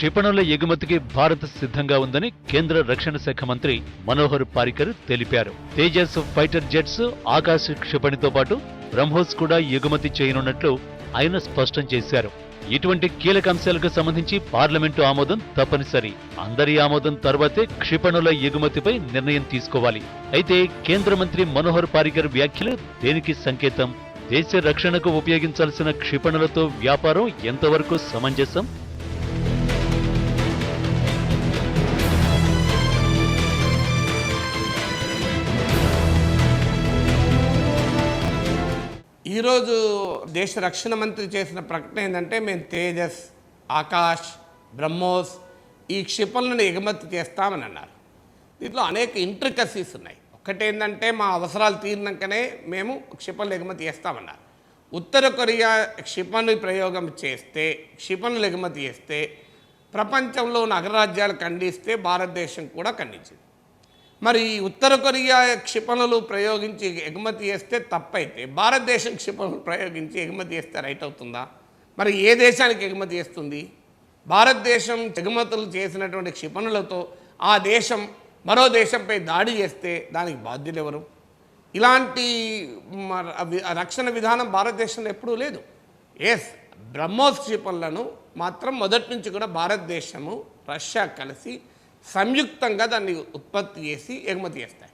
క్షిపణుల ఎగుమతికి భారత్ సిద్ధంగా ఉందని కేంద్ర రక్షణ శాఖ మంత్రి మనోహర్ పారికర్ తెలిపారు. తేజస్ ఫైటర్ జెట్స్, ఆకాశ్ క్షిపణితో పాటు బ్రహ్మోస్ కూడా ఎగుమతి చేయనున్నట్లు ఆయన స్పష్టం చేశారు. ఇటువంటి కీలక అంశాలకు సంబంధించి పార్లమెంటు ఆమోదం తప్పనిసరి. అందరి ఆమోదం తర్వాతే క్షిపణుల ఎగుమతిపై నిర్ణయం తీసుకోవాలి. అయితే కేంద్ర మంత్రి మనోహర్ పారికర్ వ్యాఖ్యలు దేనికి సంకేతం? దేశ రక్షణకు ఉపయోగించాల్సిన క్షిపణులతో వ్యాపారం ఎంతవరకు సమంజసం? ఈరోజు దేశ రక్షణ మంత్రి చేసిన ప్రకటన ఏంటంటే, మేము తేజస్, ఆకాశ్, బ్రహ్మోస్ ఈ క్షిపణులను ఎగుమతి చేస్తామని అన్నారు. దీంట్లో అనేక ఇంట్రికసీస్ ఉన్నాయి. ఒకటేంటంటే, మా అవసరాలు తీరినాకనే మేము క్షిపణులు ఎగుమతి చేస్తామన్నారు. ఉత్తర కొరియా క్షిపణి ప్రయోగం చేస్తే, క్షిపణులు ఎగుమతి చేస్తే ప్రపంచంలో ఉన్న అగ్రరాజ్యాలు ఖండిస్తే భారతదేశం కూడా ఖండించింది. మరి ఉత్తర కొరియా క్షిపణులు ప్రయోగించి ఎగుమతి చేస్తే తప్పైతే భారతదేశం క్షిపణులు ప్రయోగించి ఎగుమతి చేస్తే రైట్ అవుతుందా? మరి ఏ దేశానికి ఎగుమతి చేస్తుంది? భారతదేశం ఎగుమతులు చేసినటువంటి క్షిపణులతో ఆ దేశం మరో దేశంపై దాడి చేస్తే దానికి బాధ్యులు ఎవరు? ఇలాంటి రక్షణ విధానం భారతదేశంలో ఎప్పుడూ లేదు. ఎస్, బ్రహ్మోస్ క్షిపణులను మాత్రం మొదటి నుంచి కూడా భారతదేశము, రష్యా కలిసి సంయుక్తంగా దాన్ని ఉత్పత్తి చేసి ఎగుమతి చేస్తాయి.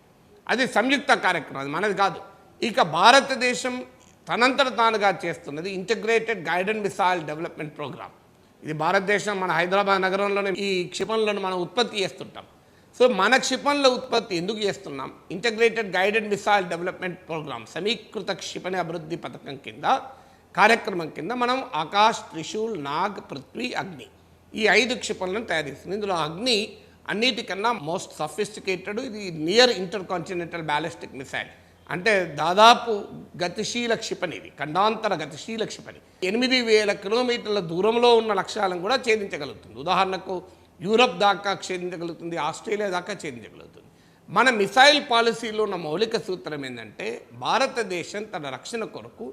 అది సంయుక్త కార్యక్రమం, అది మనది కాదు. ఇక భారతదేశం తనంతట తానుగా చేస్తున్నది integrated guide and missile development programme. ఇది భారతదేశం, మన హైదరాబాద్ నగరంలోనే ఈ క్షిపణులను మనం ఉత్పత్తి చేస్తుంటాం. సో మన క్షిపణుల ఉత్పత్తి ఎందుకు చేస్తున్నాం? Integrated guide and missile development programme, సమీకృత క్షిపణి అభివృద్ధి పథకం కింద, కార్యక్రమం కింద మనం ఆకాశ్, త్రిశూల్, నాగ్, పృథ్వీ, అగ్ని ఈ 5 క్షిపణులను తయారు చేస్తుంది. ఇందులో అగ్ని అన్నిటికన్నా మోస్ట్ సఫిస్టికేటెడ్. ఇది near inter continental ballistic missile, అంటే దాదాపు గతిశీల క్షిపణి. ఇది ఖండాంతర గతిశీల క్షిపణి. 8000 కిలోమీటర్ల దూరంలో ఉన్న లక్ష్యాలను కూడా ఛేదించగలుగుతుంది. ఉదాహరణకు యూరప్ దాకా ఛేదించగలుగుతుంది, ఆస్ట్రేలియా దాకా ఛేదించగలుగుతుంది. మన మిసైల్ పాలసీలో ఉన్న మౌలిక సూత్రం ఏంటంటే, భారతదేశం తన రక్షణ కొరకు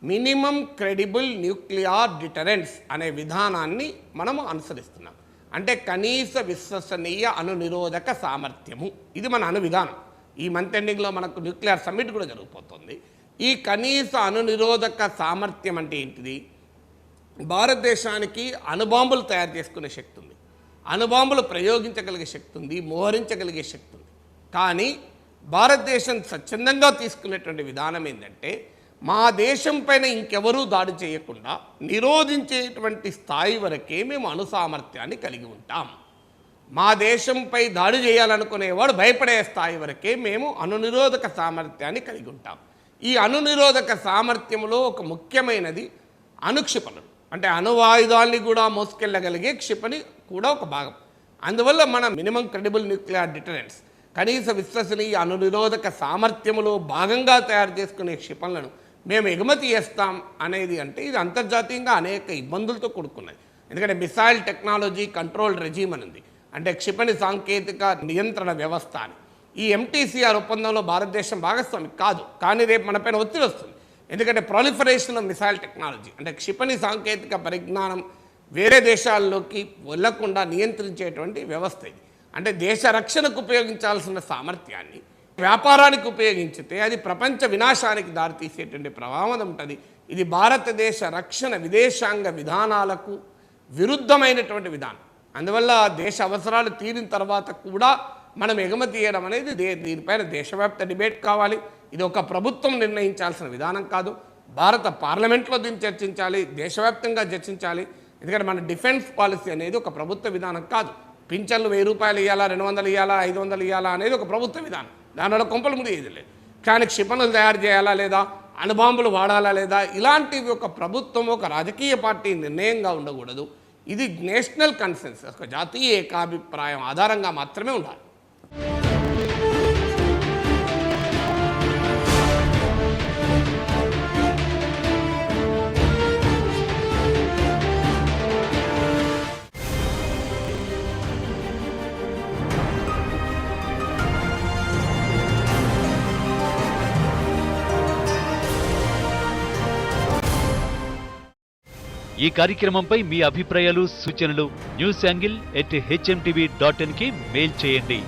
మినిమం క్రెడిబుల్ న్యూక్లియర్ డిటరెన్స్ అనే విధానాన్ని మనము అనుసరిస్తున్నాం. అంటే కనీస విశ్వసనీయ అణునిరోధక సామర్థ్యము, ఇది మన అణు విధానం. ఈ మంత్ ఎండింగ్లో మనకు న్యూక్లియర్ సమ్మిట్ కూడా జరిగిపోతుంది. ఈ కనీస అణునిరోధక సామర్థ్యం అంటే ఏంటిది? భారతదేశానికి అణుబాంబులు తయారు చేసుకునే శక్తి ఉంది, అణుబాంబులు ప్రయోగించగలిగే శక్తి ఉంది, మోహరించగలిగే శక్తి ఉంది. కానీ భారతదేశం స్వచ్ఛందంగా తీసుకునేటువంటి విధానం ఏంటంటే, మా దేశం పైన ఇంకెవరూ దాడి చేయకుండా నిరోధించేటువంటి స్థాయి వరకే మేము అణు సామర్థ్యాన్ని కలిగి ఉంటాం. మా దేశంపై దాడి చేయాలనుకునేవాడు భయపడే స్థాయి వరకే మేము అణునిరోధక సామర్థ్యాన్ని కలిగి ఉంటాం. ఈ అణునిరోధక సామర్థ్యంలో ఒక ముఖ్యమైనది అణుక్షిపణులు, అంటే అణువాయుధాన్ని కూడా మోసుకెళ్ళగలిగే క్షిపణి కూడా ఒక భాగం. అందువల్ల మన మినిమం క్రెడిబుల్ న్యూక్లియర్ డిటరెన్స్, కనీస విశ్వసనీయ అణునిరోధక సామర్థ్యములో భాగంగా తయారు చేసుకునే క్షిపణులను మేము ఎగుమతి చేస్తాం అనేది, అంటే ఇది అంతర్జాతీయంగా అనేక ఇబ్బందులతో కూడుకున్నది. ఎందుకంటే మిసైల్ టెక్నాలజీ కంట్రోల్ రెజీమ్ అని ఉంది, అంటే క్షిపణి సాంకేతిక నియంత్రణ వ్యవస్థ అని. ఈ ఎంటీసీఆర్ ఒప్పందంలో భారతదేశం భాగస్వామి కాదు, కానీ రేపు మనపైన ఒత్తిడి వస్తుంది. ఎందుకంటే ప్రొలిఫరేషన్ ఆఫ్ మిసైల్ టెక్నాలజీ, అంటే క్షిపణి సాంకేతిక పరిజ్ఞానం వేరే దేశాల్లోకి వెళ్లకుండా నియంత్రించేటువంటి వ్యవస్థ ఇది. అంటే దేశ రక్షణకు ఉపయోగించాల్సిన సామర్థ్యాన్ని వ్యాపారానికి ఉపయోగించితే అది ప్రపంచ వినాశానికి దారితీసేటువంటి ప్రమాదం ఉంటుంది. ఇది భారతదేశ రక్షణ విదేశాంగ విధానాలకు విరుద్ధమైనటువంటి విధానం. అందువల్ల దేశ అవసరాలు తీరిన తర్వాత కూడా మనం ఎగుమతి చేయడం అనేది దీనిపైన దేశవ్యాప్త డిబేట్ కావాలి. ఇది ఒక ప్రభుత్వం నిర్ణయించాల్సిన విధానం కాదు. భారత పార్లమెంట్లో దీన్ని చర్చించాలి, దేశవ్యాప్తంగా చర్చించాలి. ఎందుకంటే మన డిఫెన్స్ పాలసీ అనేది ఒక ప్రభుత్వ విధానం కాదు. పింఛన్లు 1000 రూపాయలు ఇవ్వాలా, 200 ఇవ్వాలా, 500 ఇవ్వాలా అనేది ఒక ప్రభుత్వ విధానం. దానివల్ల కొంపలు ముడియేది లేదు. కానీ క్షిపణులు తయారు చేయాలా లేదా, అణుబాంబులు వాడాలా లేదా, ఇలాంటివి ఒక ప్రభుత్వం, ఒక రాజకీయ పార్టీ నిర్ణయంగా ఉండకూడదు. ఇది నేషనల్ కన్సెన్సస్, ఒక జాతీయ ఏకాభిప్రాయం ఆధారంగా మాత్రమే ఉండాలి. ఈ కార్యక్రమంపై మీ అభిప్రాయాలు, సూచనలు newsangle@hmtv.in కి మెయిల్ చేయండి.